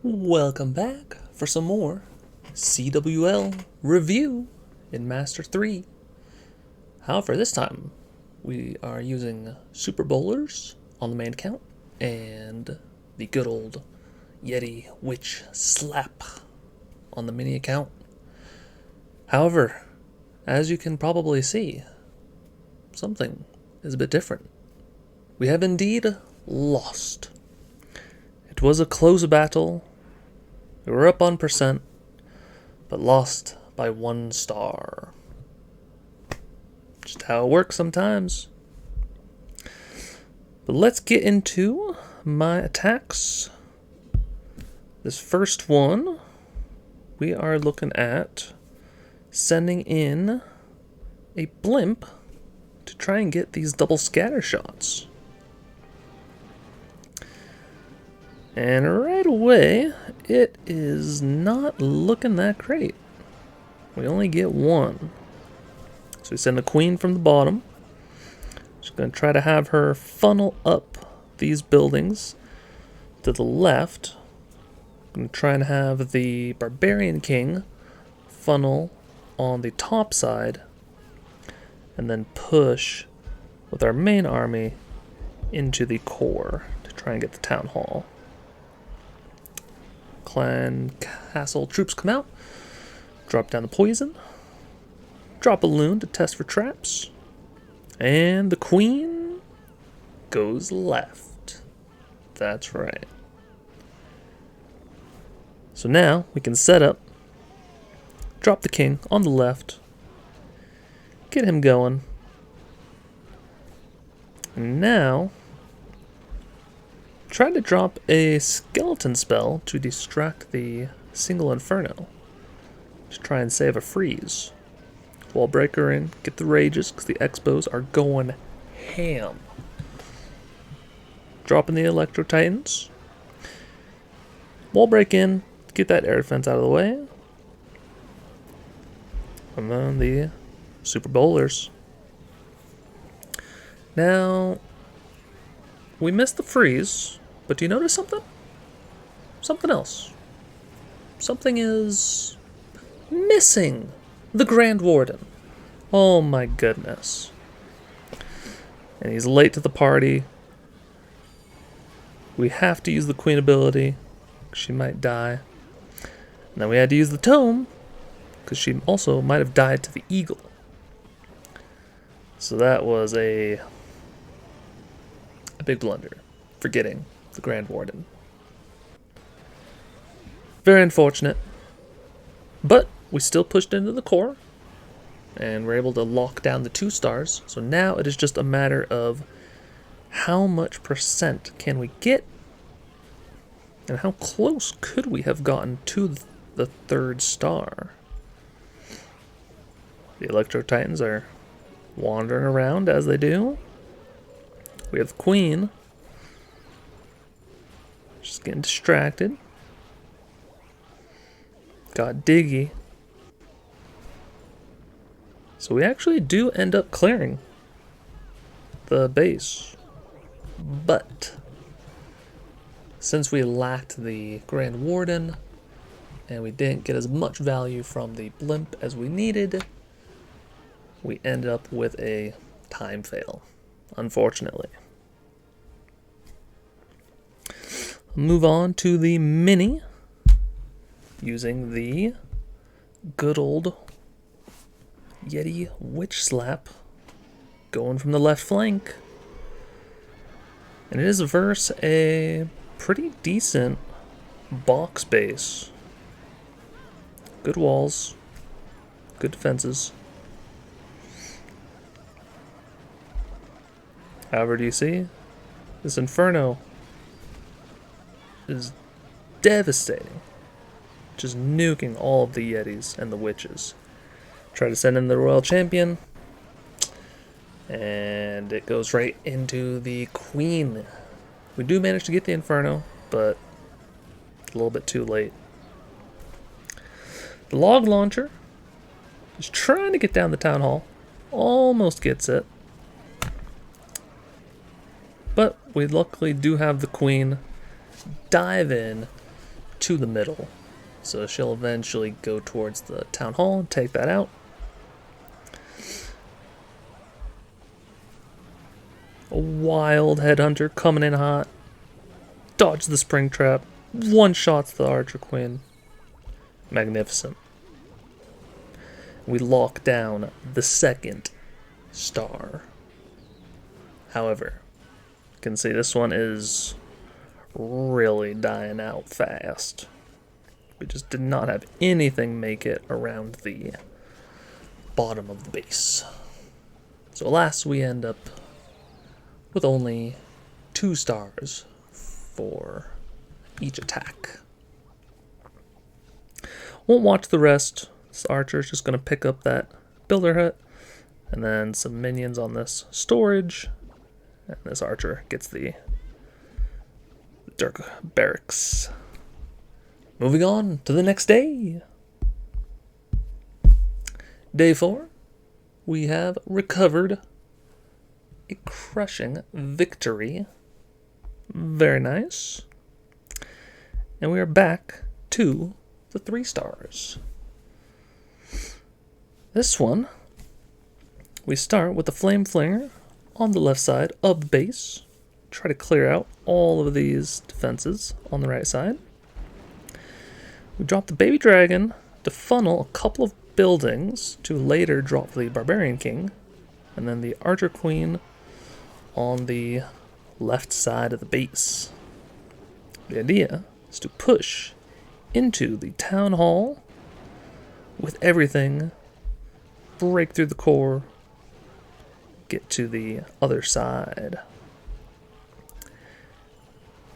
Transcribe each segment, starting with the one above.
Welcome back for some more CWL review in Master 3. However, this time we are using Super Bowlers on the main account and the good old Yeti Witch Slap on the mini account. However, as you can probably see, something is a bit different. We have indeed lost. It was a close battle. We were up on percent, but lost by 1 star. Just how it works sometimes. But let's get into my attacks. This first one, we are looking at sending in a blimp to try and get these double scatter shots. And right away, it is not looking that great. We only get 1. So we send the queen from the bottom. Just going to try to have her funnel up these buildings to the left. I'm going to try and have the barbarian king funnel on the top side. And then push with our main army into the core to try and get the town hall. Clan castle troops come out, drop down the poison, drop a loon to test for traps, and the queen goes left. That's right. So now we can set up, drop the king on the left, get him going, and now try to drop a skeleton spell to distract the single inferno. To try and save a freeze. Wall breaker in, get the rages, because the expos are going ham. Dropping the electro titans. Wall break in, get that air defense out of the way. And then the super bowlers. Now, we missed the freeze. But do you notice something? Something else. Something is missing. The Grand Warden. Oh my goodness. And he's late to the party. We have to use the queen ability. She might die. And then we had to use the tome. Because she also might have died to the eagle. So that was a big blunder. Forgetting the Grand Warden. Very unfortunate. But we still pushed into the core. And we're able to lock down the 2 stars. So now it is just a matter of how much percent can we get? And how close could we have gotten to the 3rd star? The Electro Titans are wandering around as they do. We have the Queen. Just getting distracted. Got Diggy. So we actually do end up clearing the base. But since we lacked the Grand Warden and we didn't get as much value from the blimp as we needed, we ended up with a time fail, unfortunately. Move on to the mini using the good old Yeti Witch Slap going from the left flank. And it is versus a pretty decent box base. Good walls, good defenses. However, do you see? This Inferno is devastating. Just nuking all of the Yetis and the witches. Try to send in the Royal Champion. And it goes right into the Queen. We do manage to get the Inferno, but a little bit too late. The Log Launcher is trying to get down the Town Hall. Almost gets it. But we luckily do have the Queen dive in, to the middle. So she'll eventually go towards the town hall and take that out. A wild headhunter coming in hot. Dodge the spring trap. One-shots the archer queen. Magnificent. We lock down the second star. However, you can see this one is really dying out fast. We just did not have anything make it around the bottom of the base. So alas, we end up with only 2 stars for each attack. Won't watch the rest. This archer's just going to pick up that builder hut, and then some minions on this storage, and this archer gets the Dirk barracks. Moving on to the next day. Day 4, we have recovered a crushing victory. Very nice. And we are back to the 3 stars. This one, we start with the Flame Flinger on the left side of the base. Try to clear out all of these defenses on the right side. We drop the Baby Dragon to funnel a couple of buildings to later drop the Barbarian King, and then the Archer Queen on the left side of the base. The idea is to push into the town hall with everything, break through the core, get to the other side.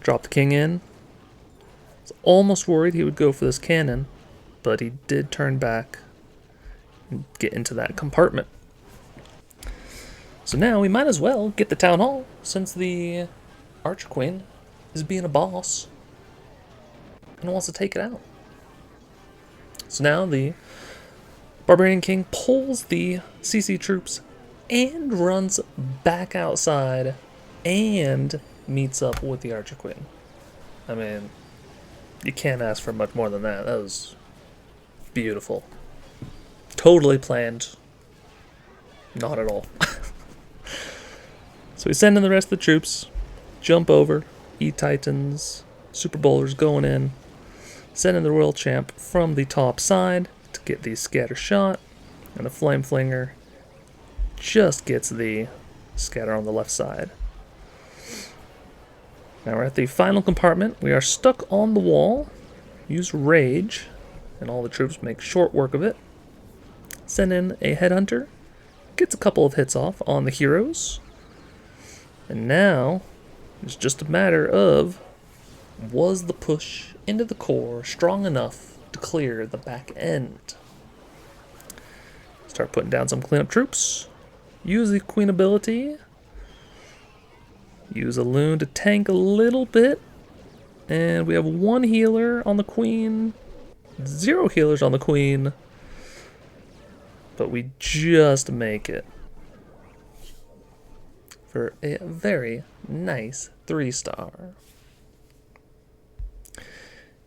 Drop the king in. I was almost worried he would go for this cannon, but he did turn back and get into that compartment. So now we might as well get the town hall, since the Archer Queen is being a boss and wants to take it out. So now the Barbarian King pulls the CC troops and runs back outside and meets up with the Archer Queen. I mean, you can't ask for much more than that. That was beautiful. Totally planned. Not at all. So we send in the rest of the troops, jump over, E-Titans, Super Bowlers going in, send in the Royal Champ from the top side to get the scatter shot, and the Flame Flinger just gets the scatter on the left side. Now we're at the final compartment. We are stuck on the wall. Use Rage, and all the troops make short work of it. Send in a Headhunter, gets a couple of hits off on the heroes. And now, it's just a matter of, was the push into the core strong enough to clear the back end? Start putting down some cleanup troops. Use the Queen ability. Use a Loon to tank a little bit. And we have 1 healer on the Queen. 0 healers on the Queen. But we just make it. For a very nice 3-star.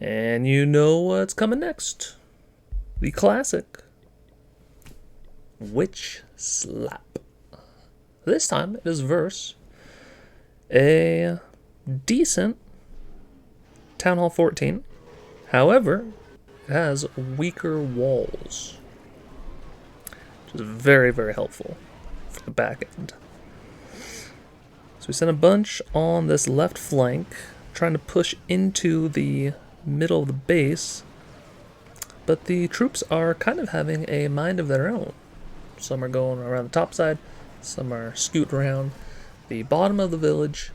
And you know what's coming next. The classic Witch Slap. This time it is versus a decent Town Hall 14. However, it has weaker walls, which is very, very helpful for the back end. So we send a bunch on this left flank, trying to push into the middle of the base, but the troops are kind of having a mind of their own. Some are going around the top side, some are scooting around the bottom of the village,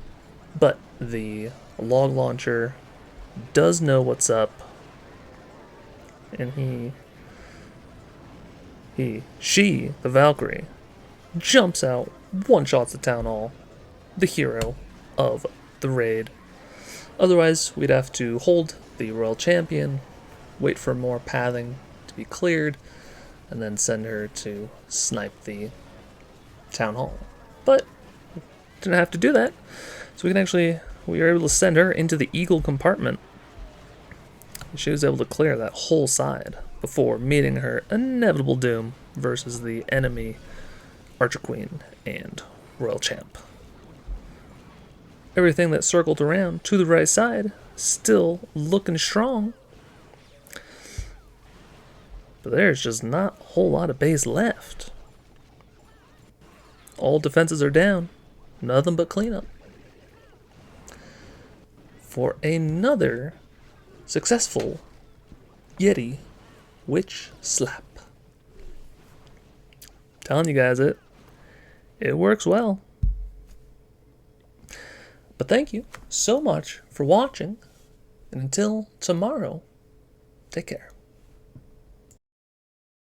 but the log launcher does know what's up, and she, the Valkyrie, jumps out, one-shots the town hall, the hero of the raid. Otherwise, we'd have to hold the Royal Champion, wait for more pathing to be cleared, and then send her to snipe the town hall. But didn't have to do that, so we were able to send her into the Eagle compartment. She was able to clear that whole side before meeting her inevitable doom versus the enemy Archer Queen and Royal Champ. Everything that circled around to the right side, still looking strong. But there's just not a whole lot of base left. All defenses are down. Nothing but cleanup. For another successful Yeti Witch Slap. Telling you guys it works well. But thank you so much for watching. And until tomorrow, take care.